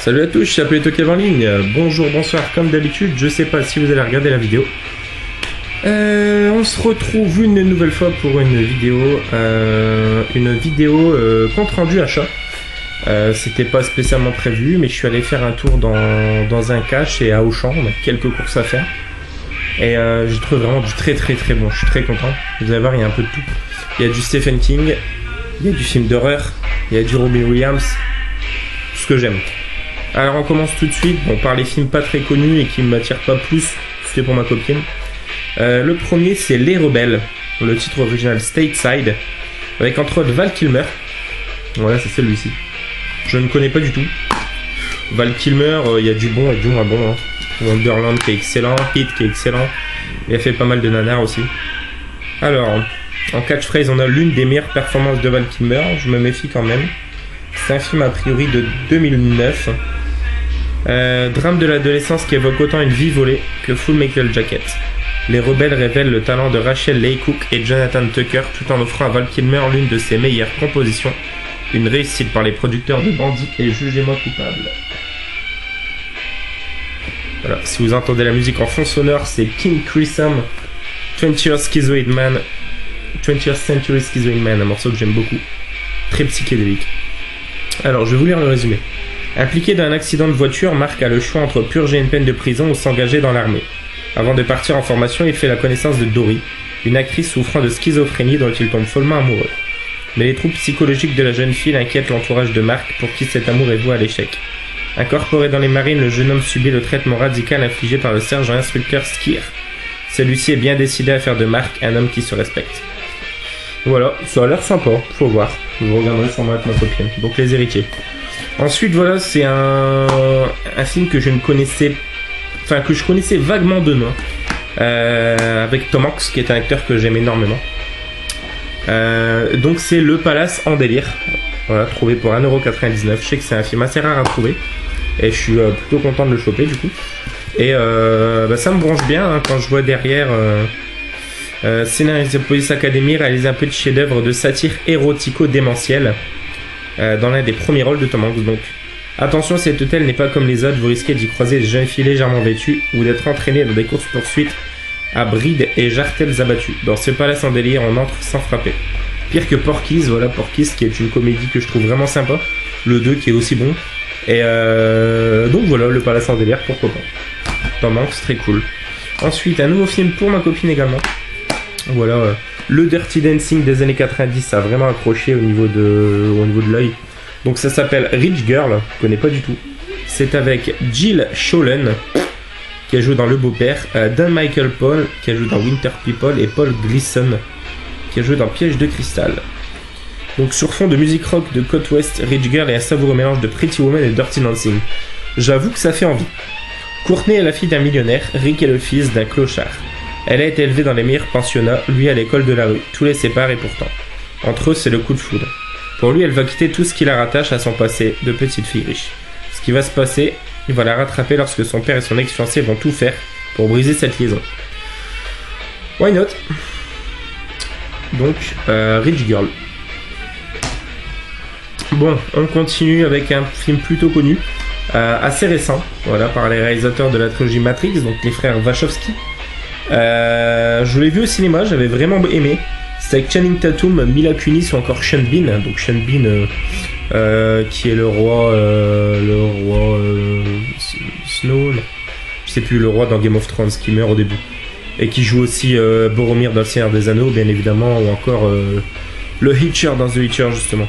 Salut à tous, je suis appelé Tokev en ligne. Bonjour, bonsoir, comme d'habitude, je sais pas si vous allez regarder la vidéo. On se retrouve une nouvelle fois pour une vidéo compte rendu achat. C'était pas spécialement prévu, mais je suis allé faire un tour dans un cache et à Auchan, on a quelques courses à faire. Et j'ai trouvé vraiment du très bon, je suis très content. Vous allez voir, il y a un peu de tout. Il y a du Stephen King, il y a du film d'horreur, il y a du Robin Williams, tout ce que j'aime. Alors on commence tout de suite, par les films pas très connus et qui ne m'attirent pas plus, c'était pour ma copine. Le premier c'est Les Rebelles, le titre original Stateside, avec entre autres Val Kilmer. Voilà, c'est celui-ci. Je ne connais pas du tout. Val Kilmer, il y a du bon et du moins bon. Hein. Wonderland qui est excellent, Hit qui est excellent. Il a fait pas mal de nanars aussi. Alors, en catchphrase, on a l'une des meilleures performances de Val Kilmer, je me méfie quand même. C'est un film a priori de 2009. Drame de l'adolescence qui évoque autant une vie volée que Full Metal Jacket. Les Rebelles révèlent le talent de Rachel Leigh Cook et Jonathan Tucker tout en offrant à Val Kilmer l'une de ses meilleures compositions. Une réussite par les producteurs de Bandit et Jugez-moi coupable. Voilà, si vous entendez la musique en fond sonore, c'est King Crimson, 20th Century Schizoid Man, un morceau que j'aime beaucoup. Très psychédélique. Alors, je vais vous lire le résumé. Impliqué dans un accident de voiture, Mark a le choix entre purger une peine de prison ou s'engager dans l'armée. Avant de partir en formation, il fait la connaissance de Dory, une actrice souffrant de schizophrénie dont il tombe follement amoureux. Mais les troubles psychologiques de la jeune fille inquiètent l'entourage de Mark, pour qui cet amour est voué à l'échec. Incorporé dans les marines, le jeune homme subit le traitement radical infligé par le sergent instructeur Skier. Celui-ci est bien décidé à faire de Mark un homme qui se respecte. Voilà, ça a l'air sympa, faut voir. Je regarderai sûrement avec ma copine. Donc Les Héritiers. Ensuite, voilà, c'est un film que je ne connaissais... Enfin, que je connaissais vaguement de nom. Avec Tom Hanks, qui est un acteur que j'aime énormément. Donc c'est Le Palace en délire. Voilà, trouvé pour 1,99€. Je sais que c'est un film assez rare à trouver. Et je suis plutôt content de le choper, du coup. Et ça me branche bien, hein, quand je vois derrière... scénariste de Police Academy, réalise un petit chef-d'œuvre de satire érotico-démentielle dans l'un des premiers rôles de Tom Hanks. Donc, attention, cet hôtel n'est pas comme les autres, vous risquez d'y croiser des jeunes filles légèrement vêtues ou d'être entraînés dans des courses-poursuites à brides et jartelles abattues. Dans ce palace en délire, on entre sans frapper. Pire que Porky's, voilà Porky's qui est une comédie que je trouve vraiment sympa, le 2 qui est aussi bon. Et donc voilà, Le Palace en délire, pourquoi pas. Tom Hanks, très cool. Ensuite, un nouveau film pour ma copine également. Voilà, le Dirty Dancing des années 90, ça a vraiment accroché au niveau de l'œil. Donc ça s'appelle Rich Girl, je connais pas du tout. C'est avec Jill Schoelen, qui a joué dans Le Beau-Père, Dan Michael Paul, qui a joué dans Winter People, et Paul Gleason, qui a joué dans Piège de cristal. Donc sur fond de musique rock de Côte Ouest, Rich Girl est un savoureux mélange de Pretty Woman et Dirty Dancing. J'avoue que ça fait envie. Courtney est la fille d'un millionnaire, Rick est le fils d'un clochard. Elle a été élevée dans les meilleurs pensionnats, lui à l'école de la rue. Tout les sépare et pourtant. Entre eux, c'est le coup de foudre. Pour lui, elle va quitter tout ce qui la rattache à son passé de petite fille riche. Ce qui va se passer, il va la rattraper lorsque son père et son ex-fiancé vont tout faire pour briser cette liaison. Why not? Donc, Rich Girl. Bon, on continue avec un film plutôt connu, assez récent, voilà, par les réalisateurs de la trilogie Matrix, donc les frères Wachowski. Je l'ai vu au cinéma, j'avais vraiment aimé. C'était avec Channing Tatum, Mila Kunis ou encore Sean Bean. Donc Sean Bean qui est le roi Snow, non, je sais plus, le roi dans Game of Thrones qui meurt au début. Et qui joue aussi Boromir dans Le Seigneur des Anneaux, bien évidemment, ou encore le Hitcher dans The Hitcher justement.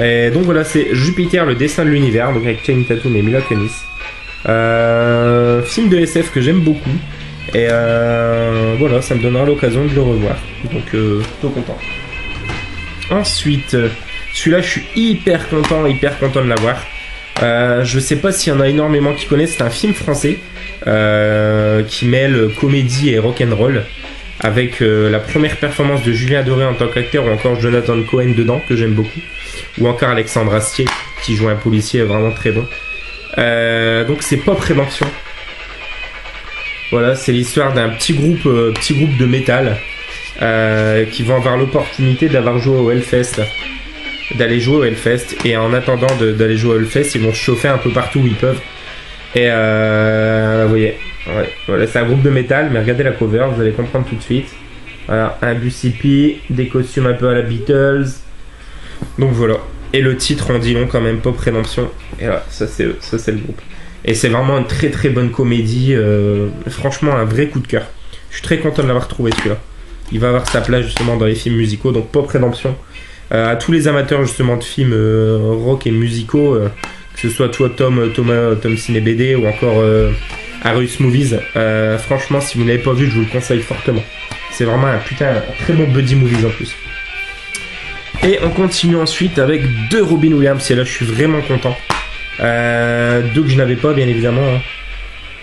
Et donc voilà, c'est Jupiter, le destin de l'univers, donc avec Channing Tatum et Mila Kunis. Film de SF que j'aime beaucoup. Et voilà, ça me donnera l'occasion de le revoir. Donc, plutôt content. Ensuite, celui-là, je suis hyper content de l'avoir. Je sais pas s'il y en a énormément qui connaissent. C'est un film français qui mêle comédie et rock'n'roll. Avec la première performance de Julien Doré en tant qu'acteur, ou encore Jonathan Cohen dedans, que j'aime beaucoup. Ou encore Alexandre Astier, qui joue un policier vraiment très bon. Donc, c'est Pop Rédemption. Voilà, c'est l'histoire d'un petit groupe de métal qui vont avoir l'opportunité d'avoir joué au Hellfest d'aller jouer au Hellfest. Et en attendant d'aller jouer au Hellfest, ils vont se chauffer un peu partout où ils peuvent. Et vous voyez, ouais, voilà, c'est un groupe de métal, mais regardez la cover, vous allez comprendre tout de suite. Voilà, un bus hippie, des costumes un peu à la Beatles. Donc voilà. Et le titre, on dit long quand même, Pop Redemption. Et là, ça c'est eux, ça c'est le groupe. Et c'est vraiment une très très bonne comédie. Franchement, un vrai coup de cœur. Je suis très content de l'avoir trouvé celui-là. Il va avoir sa place justement dans les films musicaux. Donc Pop Redemption. À tous les amateurs justement de films rock et musicaux, que ce soit toi Tom Ciné BD ou encore Arius Movies. Franchement, si vous ne l'avez pas vu, je vous le conseille fortement. C'est vraiment un très bon buddy movies en plus. Et on continue ensuite avec deux Robin Williams. Et là, je suis vraiment content. Deux que je n'avais pas, bien évidemment. Hein.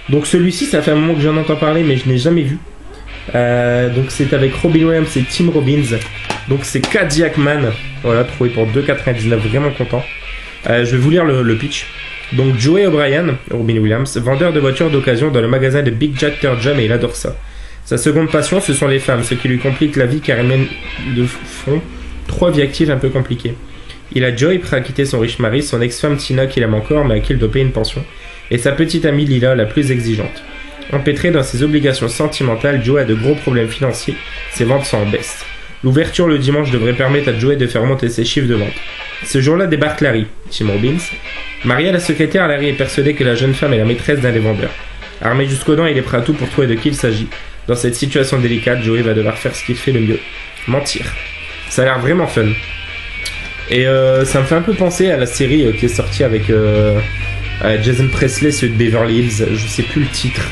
Donc celui-ci, ça fait un moment que j'en entends parler, mais je n'ai jamais vu. Donc c'est avec Robin Williams et Tim Robbins. Donc c'est Cadillac Man. Voilà, trouvé pour 2,99. Vraiment content. Je vais vous lire le pitch. Donc Joey O'Brien, Robin Williams, vendeur de voitures d'occasion dans le magasin de Big Jack Turgeon, et il adore ça. Sa seconde passion, ce sont les femmes, ce qui lui complique la vie car elle mène de front 3 vies actives un peu compliquées. Il a Joey prêt à quitter son riche mari, son ex-femme Tina qu'il aime encore mais à qui il doit payer une pension, et sa petite amie Lila, la plus exigeante. Empêtré dans ses obligations sentimentales, Joey a de gros problèmes financiers, ses ventes sont en baisse. L'ouverture le dimanche devrait permettre à Joey de faire monter ses chiffres de vente. Ce jour-là débarque Larry, Tim Robbins. Marié à la secrétaire, Larry est persuadé que la jeune femme est la maîtresse d'un des vendeurs. Armé jusqu'aux dents, il est prêt à tout pour trouver de qui il s'agit. Dans cette situation délicate, Joey va devoir faire ce qu'il fait le mieux, mentir. Ça a l'air vraiment fun. Et ça me fait un peu penser à la série qui est sortie avec Jason Presley, celui de Beverly Hills, je sais plus le titre,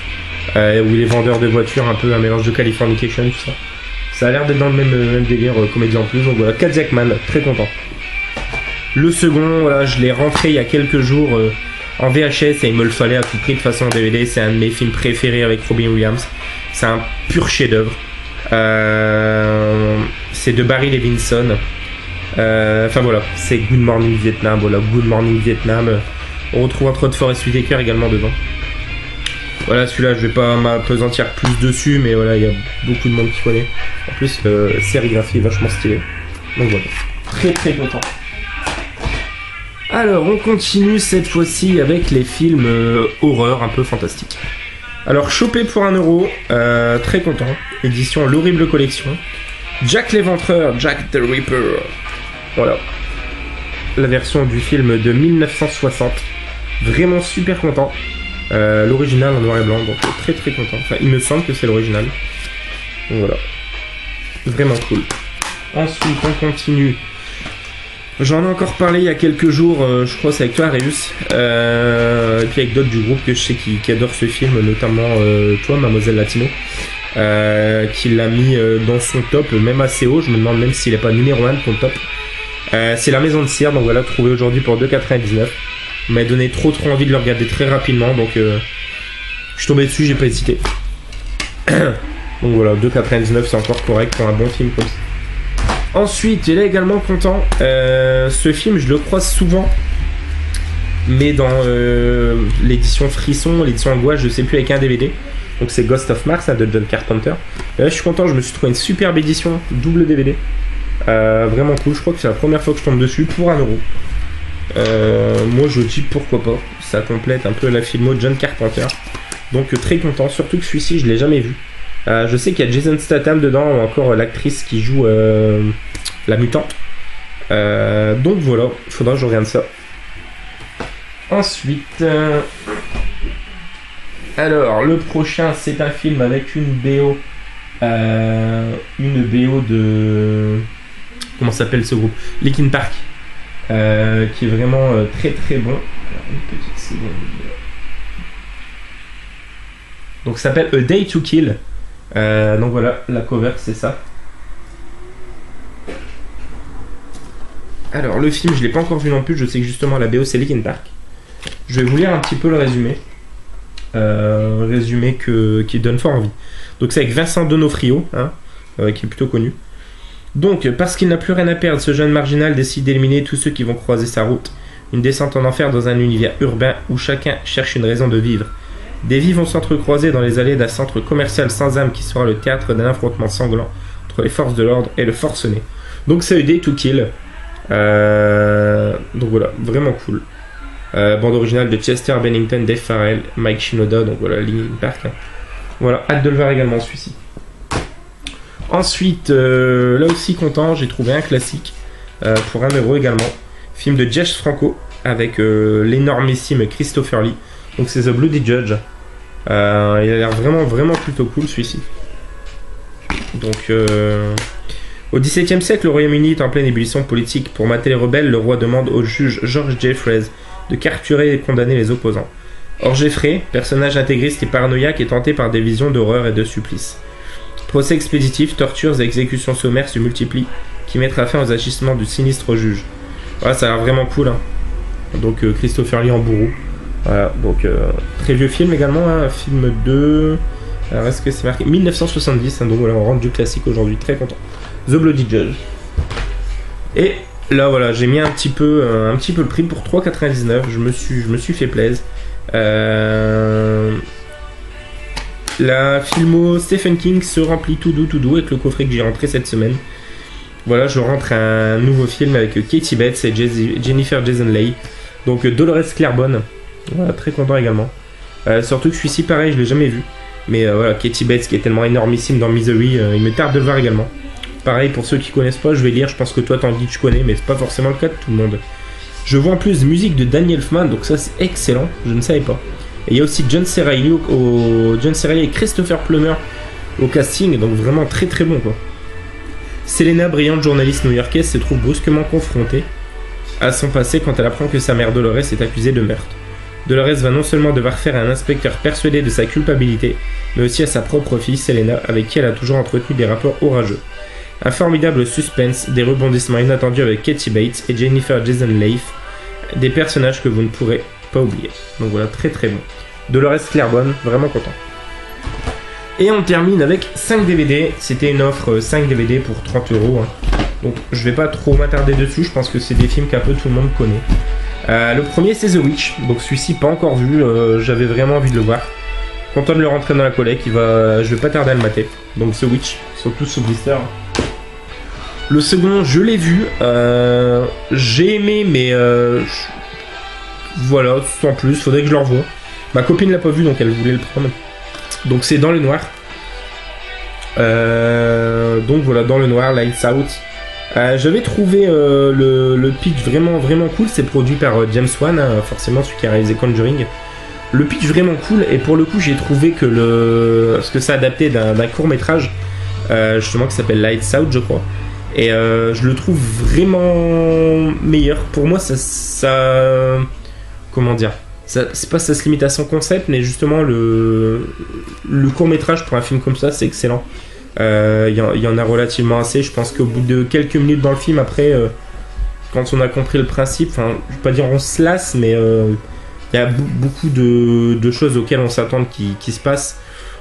où il est vendeur de voitures, un peu un mélange de Californication, tout ça. Ça a l'air d'être dans le même délire, comédie en plus, donc voilà, Cadillac Man, très content. Le second, voilà, je l'ai rentré il y a quelques jours en VHS et il me le fallait à tout prix de façon en DVD. C'est un de mes films préférés avec Robin Williams. C'est un pur chef-d'œuvre. C'est de Barry Levinson. Enfin voilà, c'est Good Morning Vietnam. Voilà, Good Morning Vietnam. On retrouve entre autres Forest Whitaker également dedans. Voilà, celui-là, je vais pas m'apesantir plus dessus, mais voilà, il y a beaucoup de monde qui connaît. En plus, sérigraphie est vachement stylée. Donc voilà, très très content. Alors, on continue cette fois-ci avec les films horreur un peu fantastiques. Alors, chopé pour 1€, très content. Édition L'Horrible Collection. Jack l'Éventreur, Jack the Ripper. Voilà. La version du film de 1960. Vraiment super content. L'original en noir et blanc, donc très très content. Enfin, il me semble que c'est l'original. Donc voilà. Vraiment cool. Ensuite, on continue. J'en ai encore parlé il y a quelques jours, je crois c'est avec toi Arius, et puis avec d'autres du groupe que je sais qui adorent ce film, notamment toi Mademoiselle Latino, qui l'a mis dans son top, même assez haut, je me demande même s'il n'est pas numéro 1 de ton top. C'est La Maison de Cire, donc voilà, trouvé aujourd'hui pour 2,99. Il m'a donné trop envie de le regarder très rapidement, donc je suis tombé dessus, j'ai pas hésité. Donc voilà, 2,99 c'est encore correct pour un bon film comme ça. Ensuite, il est également content. Ce film, je le croise souvent, mais dans l'édition Frisson, l'édition Angoisse, je sais plus, avec un DVD. Donc c'est Ghost of Mars de John Carpenter. Et là, je suis content, je me suis trouvé une superbe édition, double DVD. Vraiment cool, je crois que c'est la première fois que je tombe dessus pour 1€. Moi, je dis pourquoi pas. Ça complète un peu la filmo de John Carpenter. Donc très content, surtout que celui-ci, je l'ai jamais vu. Je sais qu'il y a Jason Statham dedans, ou encore l'actrice qui joue la mutante. Donc voilà, il faudra que je regarde ça. Ensuite, alors le prochain, c'est un film avec une BO de, comment s'appelle ce groupe, Linkin Park, qui est vraiment très très bon. Alors, une petite seconde. Donc ça s'appelle A Day to Kill. Donc voilà, la cover c'est ça. Alors le film je l'ai pas encore vu non plus, je sais que justement la BO c'est Linkin Park. Je vais vous lire un petit peu le résumé. Résumé qui donne fort envie. Donc c'est avec Vincent D'Onofrio, hein, qui est plutôt connu. Donc parce qu'il n'a plus rien à perdre, ce jeune marginal décide d'éliminer tous ceux qui vont croiser sa route. Une descente en enfer dans un univers urbain où chacun cherche une raison de vivre. Des vies vont s'entrecroiser dans les allées d'un centre commercial sans âme qui sera le théâtre d'un affrontement sanglant entre les forces de l'ordre et le forcené. Donc c'est A Day to Kill. Donc voilà, vraiment cool. Bande originale de Chester Bennington, Dave Farrell, Mike Shinoda, donc voilà, Linkin Park. Voilà, hâte de le voir également celui-ci. Ensuite, là aussi content, j'ai trouvé un classique pour 1€ également. Film de Jess Franco avec l'énormissime Christopher Lee. Donc c'est The Bloody Judge. Il a l'air vraiment plutôt cool celui-ci. Donc au XVIIe siècle, le Royaume-Uni est en pleine ébullition politique. Pour mater les rebelles, le roi demande au juge George Jeffreys de capturer et condamner les opposants. Or Jeffrey, personnage intégriste et paranoïaque, est tenté par des visions d'horreur et de supplices. Procès expéditifs, tortures et exécutions sommaires se multiplient, qui mettra fin aux agissements du sinistre juge. Voilà, ça a l'air vraiment cool. Hein. Donc Christopher Lee en bourreau. Voilà, donc très vieux film également, hein, un film de... Alors est-ce que c'est marqué 1970, hein, donc voilà, on rentre du classique aujourd'hui, très content. The Bloody Judge. Et là voilà, j'ai mis un petit peu le prix pour 3,99. Je me suis fait plaisir. La filmo Stephen King se remplit tout doux avec le coffret que j'ai rentré cette semaine. Voilà, je rentre un nouveau film avec Katie Bates et Jennifer Jason Leigh. Donc Dolores Claiborne. Voilà, très content également. Surtout que celui-ci, pareil, je l'ai jamais vu. Mais voilà, Katie Bates qui est tellement énormissime dans Misery, il me tarde de le voir également. Pareil, pour ceux qui connaissent pas, je vais lire, je pense que toi t'en dis que tu connais, mais c'est pas forcément le cas de tout le monde. Je vois en plus musique de Danny Elfman, donc ça c'est excellent, je ne savais pas. Et il y a aussi John C. Reilly et Christopher Plummer au casting, donc vraiment très bon quoi. Selena, brillante journaliste new-yorkaise, se trouve brusquement confrontée à son passé quand elle apprend que sa mère Dolores est accusée de meurtre. Dolores va non seulement devoir faire un inspecteur persuadé de sa culpabilité, mais aussi à sa propre fille Selena, avec qui elle a toujours entretenu des rapports orageux. Un formidable suspense, des rebondissements inattendus avec Katie Bates et Jennifer Jason Leigh, des personnages que vous ne pourrez pas oublier. Donc voilà, très bon. Dolores Claiborne, vraiment content. Et on termine avec 5 DVD. C'était une offre 5 DVD pour 30€. Hein. Donc je vais pas trop m'attarder dessus, je pense que c'est des films qu'un peu tout le monde connaît. Le premier c'est The Witch, donc celui-ci pas encore vu, j'avais vraiment envie de le voir. Content de le rentrer dans la collecte, je vais pas tarder à le mater. Donc The Witch, surtout ce blister. Le second, je l'ai vu, j'ai aimé, mais voilà, sans plus, faudrait que je le revoie. Ma copine l'a pas vu, donc elle voulait le prendre. Donc c'est Dans le Noir. Donc voilà, Dans le Noir, Lights Out. J'avais trouvé le pitch vraiment cool. C'est produit par James Wan, hein, forcément celui qui a réalisé Conjuring. Le pitch vraiment cool, et pour le coup j'ai trouvé que parce que c'est adapté d'un court métrage justement qui s'appelle Lights Out je crois, et je le trouve vraiment meilleur. Pour moi ça comment dire, c'est pas ça se limite à son concept, mais justement le court métrage pour un film comme ça c'est excellent. Il y en a relativement assez. Je pense qu'au bout de quelques minutes dans le film, après, quand on a compris le principe, enfin, je vais pas dire on se lasse, mais il y a beaucoup de choses auxquelles on s'attend qui se passent.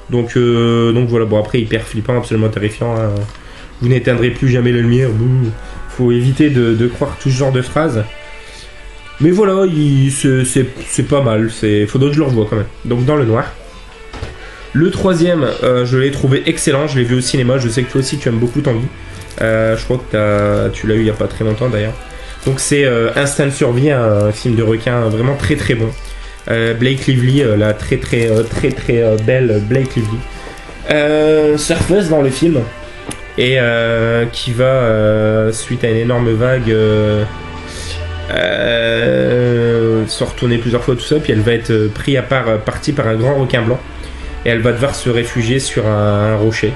Donc voilà, bon après, hyper flippant, absolument terrifiant. Hein. Vous n'éteindrez plus jamais la lumière. Faut éviter de croire tout ce genre de phrases. Mais voilà, c'est pas mal. Faudrait que je le revoie quand même. Donc Dans le Noir. Le troisième, je l'ai trouvé excellent, je l'ai vu au cinéma, je sais que toi aussi tu aimes beaucoup Tanguy. Je crois que tu l'as eu il n'y a pas très longtemps d'ailleurs. Donc c'est Instinct Survie, un film de requin vraiment très bon. Blake Lively, la très belle Blake Lively. Surfeuse dans le film, et qui va, suite à une énorme vague, se retourner plusieurs fois tout ça, puis elle va être partie par un grand requin blanc. Et elle va devoir se réfugier sur un rocher.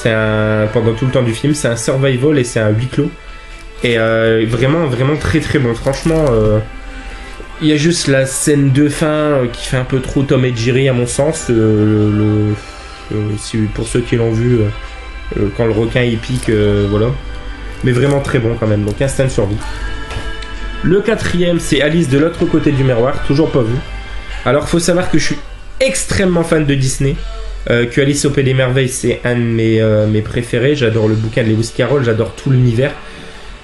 Pendant tout le temps du film, c'est un survival et c'est un huis clos. Et vraiment très bon. Franchement, il y a juste la scène de fin qui fait un peu trop Tom et Jerry à mon sens. Pour ceux qui l'ont vu, quand le requin il pique, voilà. Mais vraiment très bon quand même. Donc Instinct Survie. Le quatrième, c'est Alice de l'autre côté du miroir, toujours pas vu. Alors faut savoir que je suis extrêmement fan de Disney, que Alice au Pays des Merveilles c'est un de mes préférés. J'adore le bouquin de Lewis Carroll, j'adore tout l'univers.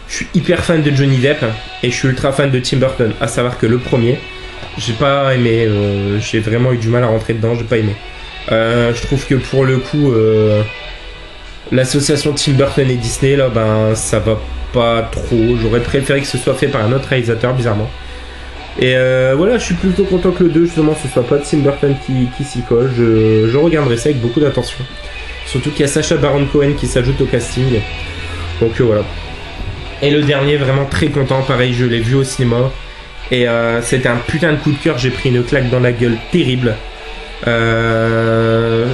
Je suis hyper fan de Johnny Depp et je suis ultra fan de Tim Burton. À savoir que le premier, j'ai pas aimé, j'ai vraiment eu du mal à rentrer dedans, j'ai pas aimé. Je trouve que pour le coup, l'association Tim Burton et Disney là, ben ça va pas trop. J'aurais préféré que ce soit fait par un autre réalisateur, bizarrement. Et voilà, je suis plutôt content que le 2, justement, ce soit pas Tim Burton qui s'y colle. Je regarderai ça avec beaucoup d'attention. Surtout qu'il y a Sacha Baron Cohen qui s'ajoute au casting. Donc voilà. Et le dernier, vraiment très content. Pareil, je l'ai vu au cinéma. Et c'était un putain de coup de cœur. J'ai pris une claque dans la gueule terrible.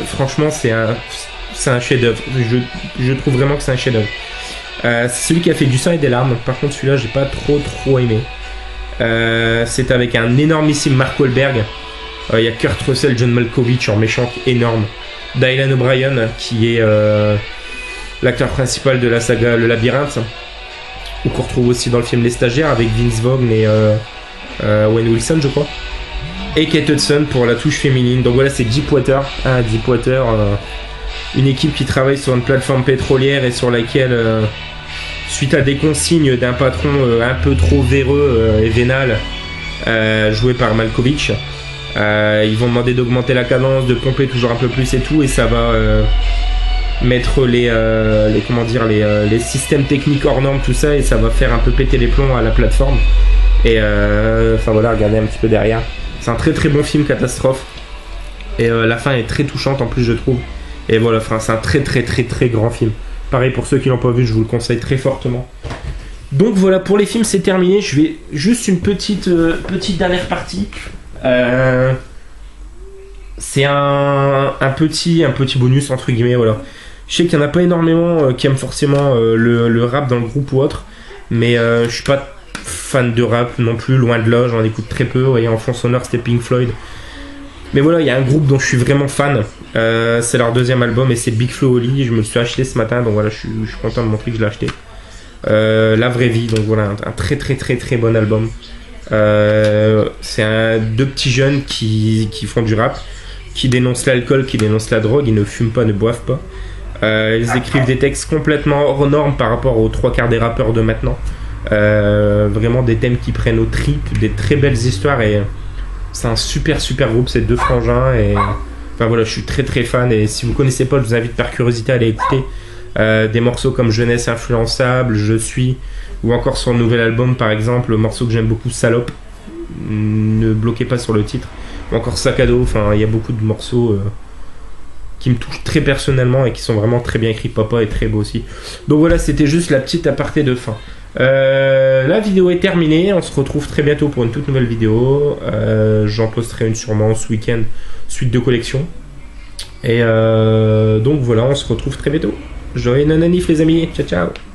Franchement, c'est un chef-d'œuvre. Je trouve vraiment que c'est un chef-d'œuvre. C'est celui qui a fait Du sang et des larmes. Par contre, celui-là, j'ai pas trop aimé. C'est avec un énormissime Mark Wahlberg. Il y a Kurt Russell, John Malkovich en méchant énorme. Dylan O'Brien qui est l'acteur principal de la saga Le Labyrinthe, ou qu'on retrouve aussi dans le film Les Stagiaires avec Vince Vaughn et Owen Wilson, je crois, et Kate Hudson pour la touche féminine. Donc voilà, c'est Deepwater, Deepwater, une équipe qui travaille sur une plateforme pétrolière et sur laquelle suite à des consignes d'un patron un peu trop véreux et vénal, joué par Malkovich, ils vont demander d'augmenter la cadence, de pomper toujours un peu plus et tout, et ça va mettre les systèmes techniques hors normes, tout ça, et ça va faire un peu péter les plombs à la plateforme. Et enfin voilà, regardez un petit peu derrière. C'est un très bon film catastrophe. Et la fin est très touchante en plus, je trouve. Et voilà, enfin, c'est un très grand film. Pareil, pour ceux qui l'ont pas vu, je vous le conseille très fortement. Donc voilà, pour les films, c'est terminé. Je vais juste une petite dernière partie. C'est un petit bonus entre guillemets, voilà. Je sais qu'il n'y en a pas énormément qui aiment forcément le rap dans le groupe ou autre, mais je suis pas fan de rap non plus, loin de là, j'en écoute très peu. Vous voyez, en fond sonore c'était Pink Floyd. Mais voilà, il y a un groupe dont je suis vraiment fan, c'est leur deuxième album et c'est Big Flo et Oli. Je me le suis acheté ce matin, donc voilà, je suis content de montrer que je l'ai acheté. La vraie vie, donc voilà, un très bon album. C'est deux petits jeunes qui font du rap, qui dénoncent l'alcool, qui dénoncent la drogue, ils ne fument pas, ne boivent pas. Ils écrivent des textes complètement hors normes par rapport aux trois quarts des rappeurs de maintenant. Vraiment des thèmes qui prennent aux tripes, des très belles histoires, et c'est un super groupe, ces deux frangins. Et enfin voilà, je suis très fan, et si vous connaissez pas, je vous invite par curiosité à aller écouter des morceaux comme Jeunesse influençable, Je suis, ou encore sur le nouvel album par exemple, le morceau que j'aime beaucoup, Salope, ne bloquez pas sur le titre, ou encore Sac à dos. Enfin, il y a beaucoup de morceaux qui me touchent très personnellement et qui sont vraiment très bien écrits. Papa est très beau aussi. Donc voilà, c'était juste la petite aparté de fin. La vidéo est terminée, on se retrouve très bientôt pour une toute nouvelle vidéo. J'en posterai une sûrement ce week-end, suite de collection. Et donc voilà, on se retrouve très bientôt. Joyeux non-anif les amis, ciao ciao.